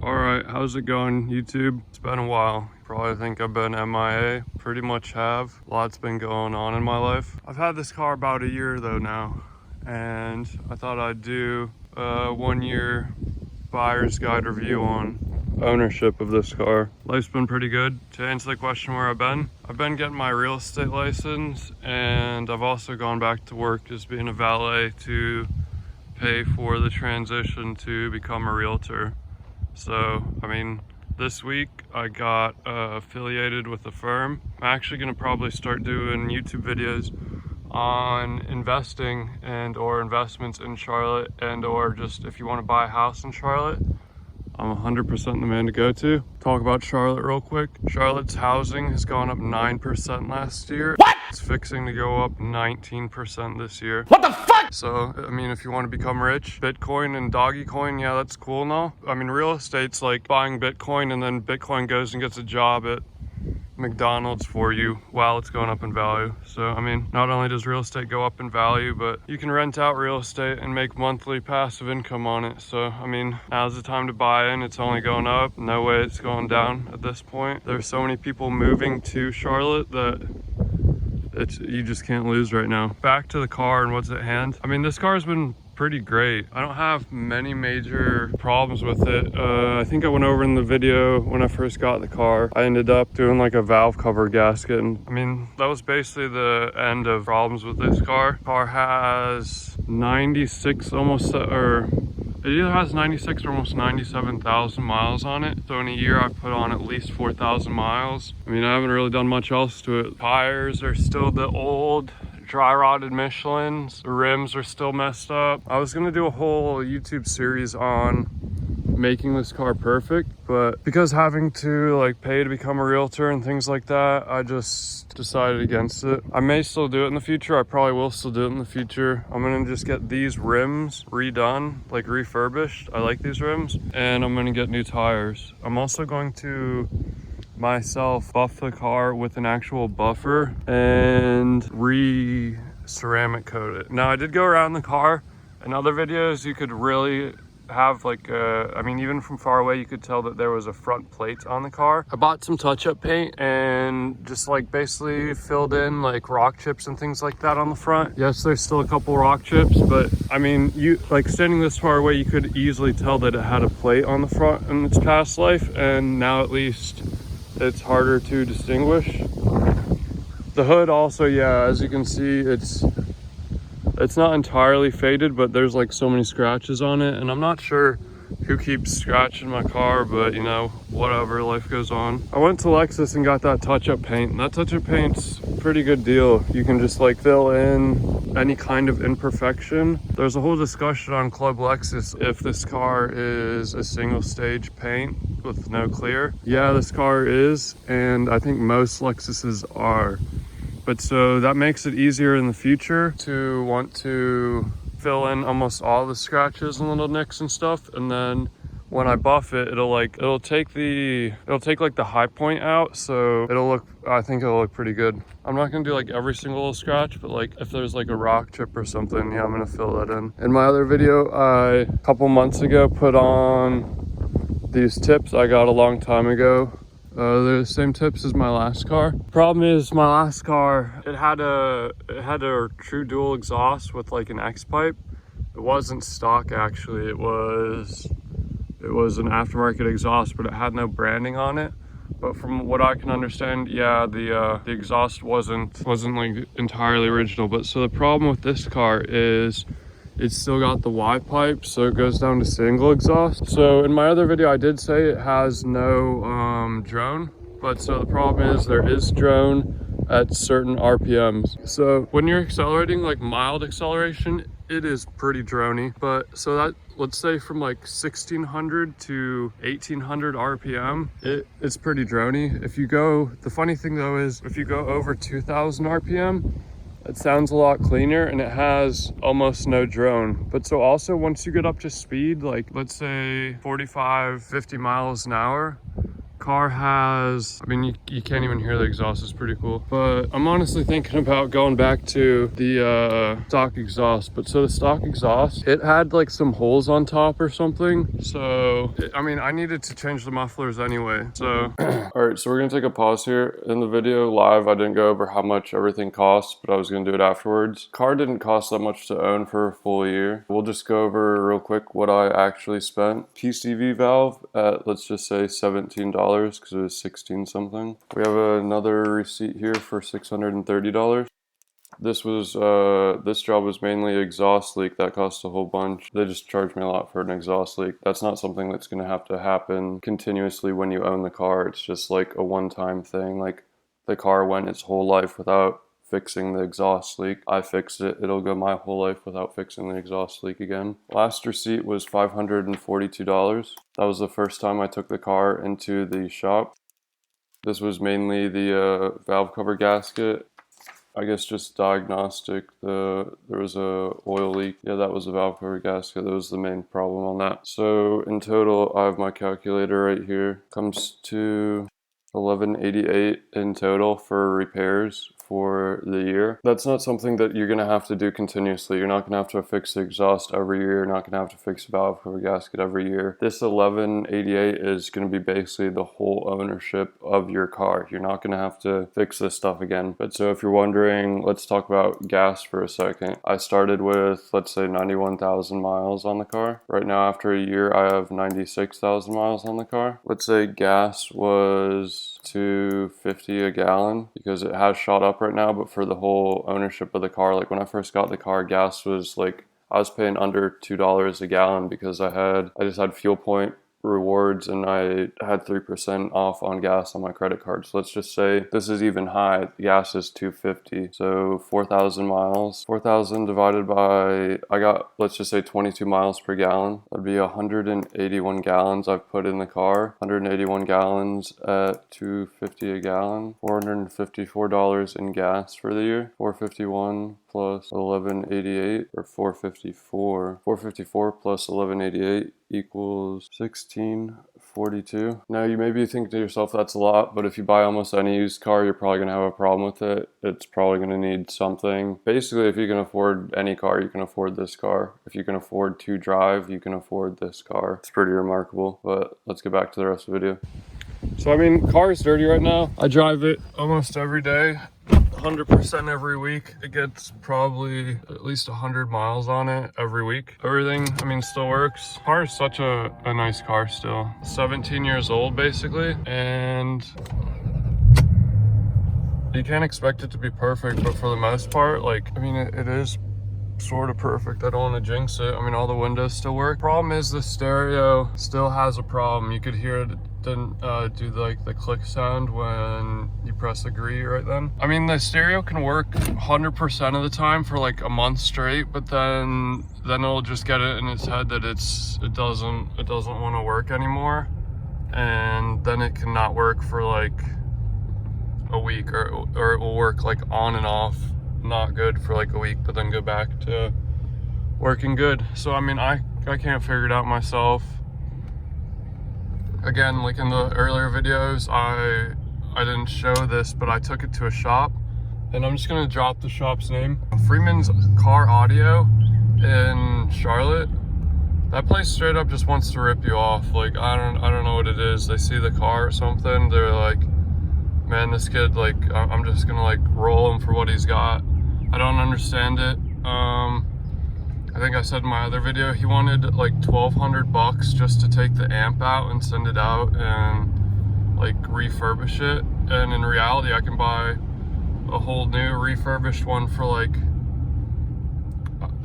All right, how's it going, YouTube? It's been a while. You probably think I've been MIA. Pretty much have. A lot's been going on in my life. I've had this car about a year though now, and I thought I'd do a 1 year buyer's guide review on ownership of this car. Life's been pretty good. To answer the question where I've been getting my real estate license, and I've also gone back to work as being a valet to pay for the transition to become a realtor. So, I mean, this week I got affiliated with a firm. I'm actually gonna probably start doing YouTube videos on investing and or investments in Charlotte, and or just if you want to buy a house in Charlotte. I'm 100% the man to go to. Talk about Charlotte real quick. Charlotte's housing has gone up 9% last year. What? It's fixing to go up 19% this year. What the fuck? So, I mean, if you want to become rich, Bitcoin and doggy coin, yeah, that's cool and all. I mean, real estate's like buying Bitcoin and then Bitcoin goes and gets a job at McDonald's for you while it's going up in value. So, I mean, not only does real estate go up in value, but you can rent out real estate and make monthly passive income on it. So, I mean, now's the time to buy in. It's only going up. No way it's going down at this point. There's so many people moving to Charlotte that you just can't lose right now. Back to the car and what's at hand. I mean, this car's been pretty great. I don't have many major problems with it. I think I went over in the video when I first got the car. I ended up doing like a valve cover gasket, and I mean, that was basically the end of problems with this car. Car has 96 almost, or it either has 96 or almost 97,000 miles on it. So in a year I've put on at least 4,000 miles. I mean, I haven't really done much else to it. Tires are still the old dry rotted Michelins. The rims are still messed up. I was gonna do a whole YouTube series on making this car perfect, but because having to like pay to become a realtor and things like that, I just decided against it. I may still do it in the future. I probably will still do it in the future. I'm gonna just get these rims redone, like refurbished. I like these rims, and I'm gonna get new tires. I'm also going to myself buff the car with an actual buffer and ceramic coat it. Now, I did go around the car. In other videos you could really have like I mean, even from far away you could tell that there was a front plate on the car. I bought some touch-up paint and just like basically filled in like rock chips and things like that on the front. Yes, there's still a couple rock chips, but I mean, you like standing this far away you could easily tell that it had a plate on the front in its past life, and now at least it's harder to distinguish. The hood also, yeah, as you can see, it's not entirely faded, but there's like so many scratches on it, and I'm not sure who keeps scratching my car, but you know, whatever, life goes on. I went to Lexus and got that touch-up paint, and that touch-up paint's a pretty good deal. You can just like fill in any kind of imperfection. There's a whole discussion on Club Lexus if this car is a single stage paint with no clear. Yeah, this car is, and I think most Lexuses are. But so that makes it easier in the future to want to fill in almost all the scratches and little nicks and stuff, and then when I buff it, it'll take like the high point out, so I think it'll look pretty good. I'm not gonna do like every single little scratch, but like if there's like a rock chip or something, yeah, I'm gonna fill that in. In my other video, I a couple months ago put on these tips I got a long time ago. They're the same tips as my last car. Problem is, my last car, it had a true dual exhaust with like an X pipe. It wasn't stock actually. It was an aftermarket exhaust, but it had no branding on it. But from what I can understand, yeah, the exhaust wasn't like entirely original. But so the problem with this car is it's still got the Y pipe, so it goes down to single exhaust. So in my other video, I did say it has no drone, but so the problem is there is drone at certain RPMs. So when you're accelerating, like mild acceleration, it is pretty drony. But so that, let's say from like 1600 to 1800 RPM, it's pretty drony. If you go, the funny thing though is if you go over 2000 RPM, it sounds a lot cleaner and it has almost no drone. But so also once you get up to speed, like let's say 45, 50 miles an hour, Car has, I mean, you can't even hear the exhaust. It's pretty cool. But I'm honestly thinking about going back to the stock exhaust. But so the stock exhaust, it had like some holes on top or something. So, I mean, I needed to change the mufflers anyway. So, all right, so we're gonna take a pause here. In the video live, I didn't go over how much everything costs, but I was gonna do it afterwards. Car didn't cost that much to own for a full year. We'll just go over real quick what I actually spent. PCV valve at, let's just say $17 because it was 16 something. We have another receipt here for $630. This was, this job was mainly exhaust leak. That cost a whole bunch. They just charged me a lot for an exhaust leak. That's not something that's gonna have to happen continuously when you own the car. It's just like a one-time thing. Like the car went its whole life without fixing the exhaust leak. I fixed it. It'll go my whole life without fixing the exhaust leak again. Last receipt was $542. That was the first time I took the car into the shop. This was mainly the valve cover gasket. I guess just diagnostic. There was a oil leak. Yeah, that was the valve cover gasket. That was the main problem on that. So in total, I have my calculator right here. Comes to $1188 in total for repairs for the year. That's not something that you're gonna have to do continuously. You're not gonna have to fix the exhaust every year. You're not gonna have to fix the valve cover gasket every year. This $1188 is gonna be basically the whole ownership of your car. You're not gonna have to fix this stuff again. But so if you're wondering, let's talk about gas for a second. I started with, let's say 91,000 miles on the car. Right now, after a year, I have 96,000 miles on the car. Let's say gas was $2.50 a gallon because it has shot up right now, but for the whole ownership of the car, like when I first got the car, gas was like, I was paying under $2 a gallon because I just had fuel point rewards and I had 3% off on gas on my credit card. So let's just say this is even high. The gas is $2.50. So 4,000 miles. 4,000 divided by, I got, let's just say 22 miles per gallon. That'd be 181 gallons I've put in the car. 181 gallons at $2.50 a gallon. $454 in gas for the year. 451 plus 1188 or 454. 454 plus 1188 equals 1642. Now you may be thinking to yourself that's a lot, but if you buy almost any used car, you're probably gonna have a problem with it. It's probably gonna need something. Basically, if you can afford any car, you can afford this car. If you can afford to drive, you can afford this car. It's pretty remarkable, but let's get back to the rest of the video. So I mean, car is dirty right now. I drive it almost every day. 100% every week. It gets probably at least 100 miles on it every week. Everything, I mean, still works. Car is such a nice car still. 17 years old basically, and you can't expect it to be perfect, but for the most part, like, I mean, it is sort of perfect. I don't want to jinx it. I mean, all the windows still work. Problem is the stereo still has a problem. You could hear it didn't do like the click sound when you press agree right then. I mean, the stereo can work 100% of the time for like a month straight, but then it'll just get it in its head that it doesn't want to work anymore, and then it cannot work for like a week, or it will work like on and off, not good for like a week, but then go back to working good. So I mean, I can't figure it out myself. Again, like in the earlier videos, I didn't show this, but I took it to a shop, and I'm just gonna drop the shop's name. Freeman's Car Audio in Charlotte. That place straight up just wants to rip you off. Like, I don't know what it is. They see the car or something, they're like, man, this kid, like, I'm just gonna like roll him for what he's got. I don't understand it. I think I said in my other video, he wanted like $1,200 just to take the amp out and send it out and like refurbish it. And in reality, I can buy a whole new refurbished one for like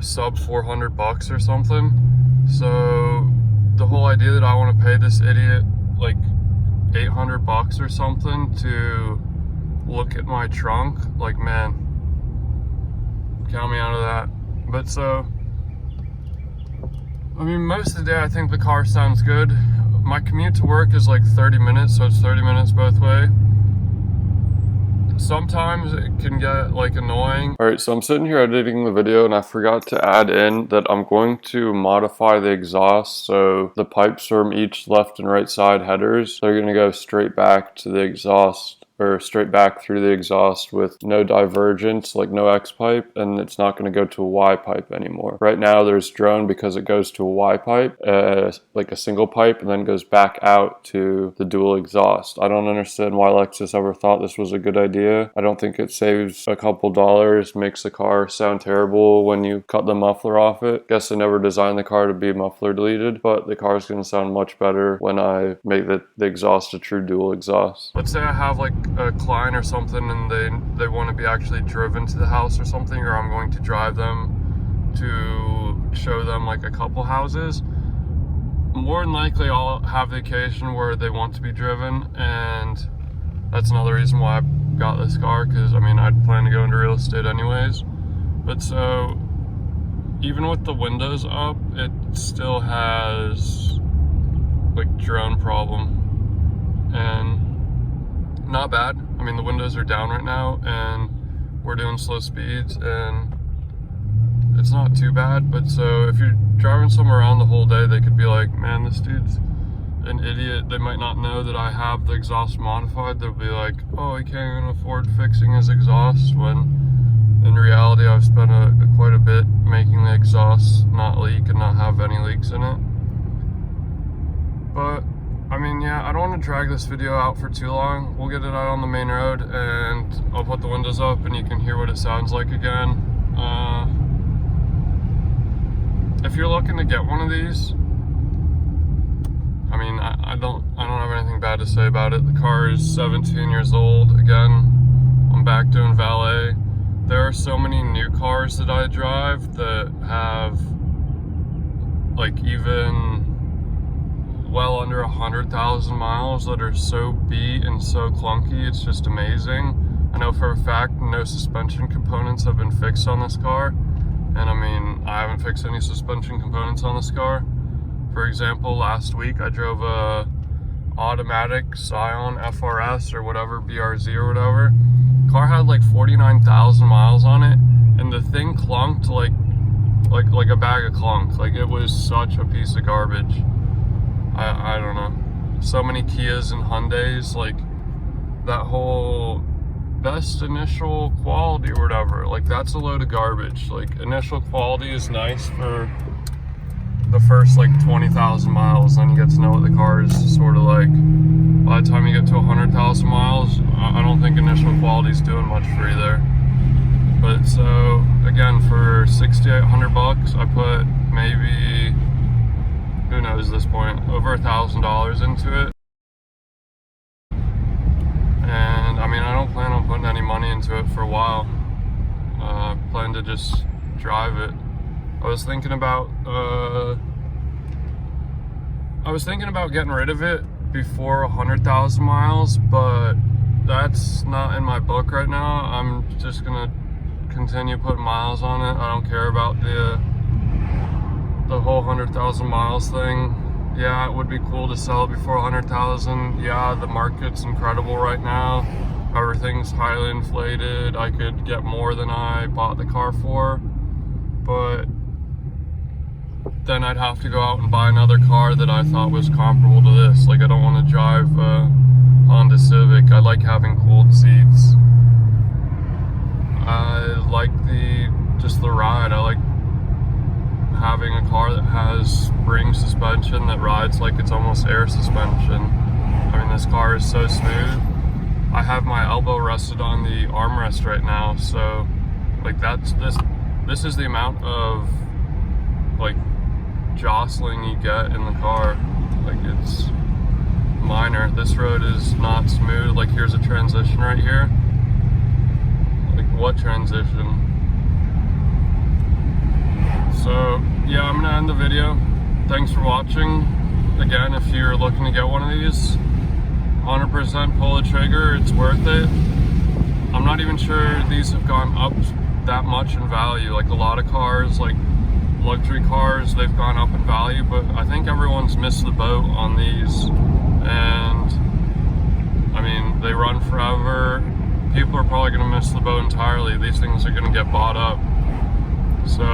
sub $400 or something. So the whole idea that I want to pay this idiot like $800 or something to look at my trunk, like, man, count me out of that. But so, I mean, most of the day I think the car sounds good. My commute to work is like 30 minutes, so it's 30 minutes both way. sometimes it can get like annoying. All right, so I'm sitting here editing the video and I forgot to add in that I'm going to modify the exhaust so the pipes from each left and right side headers, they're going to go straight back to the exhaust, or straight back through the exhaust with no divergence, like no X pipe, and it's not going to go to a Y pipe anymore. Right now there's drone because it goes to a Y pipe, like a single pipe, and then goes back out to the dual exhaust. I don't understand why Lexus ever thought this was a good idea. I don't think it saves a couple dollars, makes the car sound terrible when you cut the muffler off it. Guess they never designed the car to be muffler deleted, but the car is going to sound much better when I make the exhaust a true dual exhaust. Let's say I have like a client or something and they want to be actually driven to the house or something, or I'm going to drive them to show them like a couple houses. More than likely I'll have the occasion where they want to be driven, and that's another reason why I got this car, because I mean I'd plan to go into real estate anyways. But so even with the windows up, it still has like drone problem, and not bad. I mean, the windows are down right now and we're doing slow speeds and it's not too bad. But so if you're driving somewhere around the whole day, they could be like, man, this dude's an idiot. They might not know that I have the exhaust modified. They'll be like, oh, he can't even afford fixing his exhaust, when in reality I've spent quite a bit making the exhaust not leak and not have any leaks in it. But I mean, yeah, I don't want to drag this video out for too long. We'll get it out on the main road and I'll put the windows up and you can hear what it sounds like again. If you're looking to get one of these, I mean, I don't have anything bad to say about it. The car is 17 years old. Again, I'm back doing valet. There are so many new cars that I drive that have like even well under 100,000 miles that are so beat and so clunky. It's just amazing. I know for a fact no suspension components have been fixed on this car, and I mean, I haven't fixed any suspension components on this car. For example, last week I drove a automatic Scion FRS or whatever, BRZ or whatever. Car had like 49,000 miles on it, and the thing clunked like a bag of clunk. Like, it was such a piece of garbage. I don't know. So many Kias and Hyundais, like that whole best initial quality or whatever, like that's a load of garbage. Like, initial quality is nice for the first like 20,000 miles, then you get to know what the car is sort of like. By the time you get to 100,000 miles, I don't think initial quality is doing much for you there. But so again, for 6,800 bucks, I put maybe, who knows at this point, over $1,000 into it. And I mean, I don't plan on putting any money into it for a while. I plan to just drive it. I was thinking about getting rid of it before 100,000 miles, but that's not in my book right now. I'm just gonna continue putting miles on it. I don't care about the whole 100,000 miles thing. Yeah, it would be cool to sell it before 100,000. Yeah, the market's incredible right now. Everything's highly inflated. I could get more than I bought the car for, but then I'd have to go out and buy another car that I thought was comparable to this. Like, I don't want to drive a Honda Civic. I like having cooled seats. I like just the ride. I like having a car that has spring suspension that rides like it's almost air suspension. I mean, this car is so smooth. I have my elbow rested on the armrest right now, so like this is the amount of like jostling you get in the car. Like, it's minor. This road is not smooth. Like, here's a transition right here. Like, what transition? So yeah, I'm gonna end the video. Thanks for watching. Again, if you're looking to get one of these, 100% pull the trigger. It's worth it. I'm not even sure these have gone up that much in value. Like, a lot of cars, like luxury cars, they've gone up in value, but I think everyone's missed the boat on these. And I mean, they run forever. people are probably gonna miss the boat entirely. These things are gonna get bought up. So,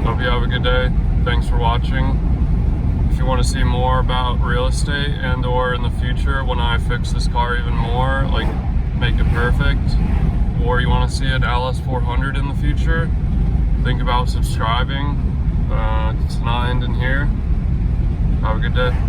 hope you have a good day. Thanks for watching. If you want to see more about real estate and or in the future when I fix this car even more, like make it perfect, or you want to see an LS430 in the future, think about subscribing. It's not ending here. Have a good day.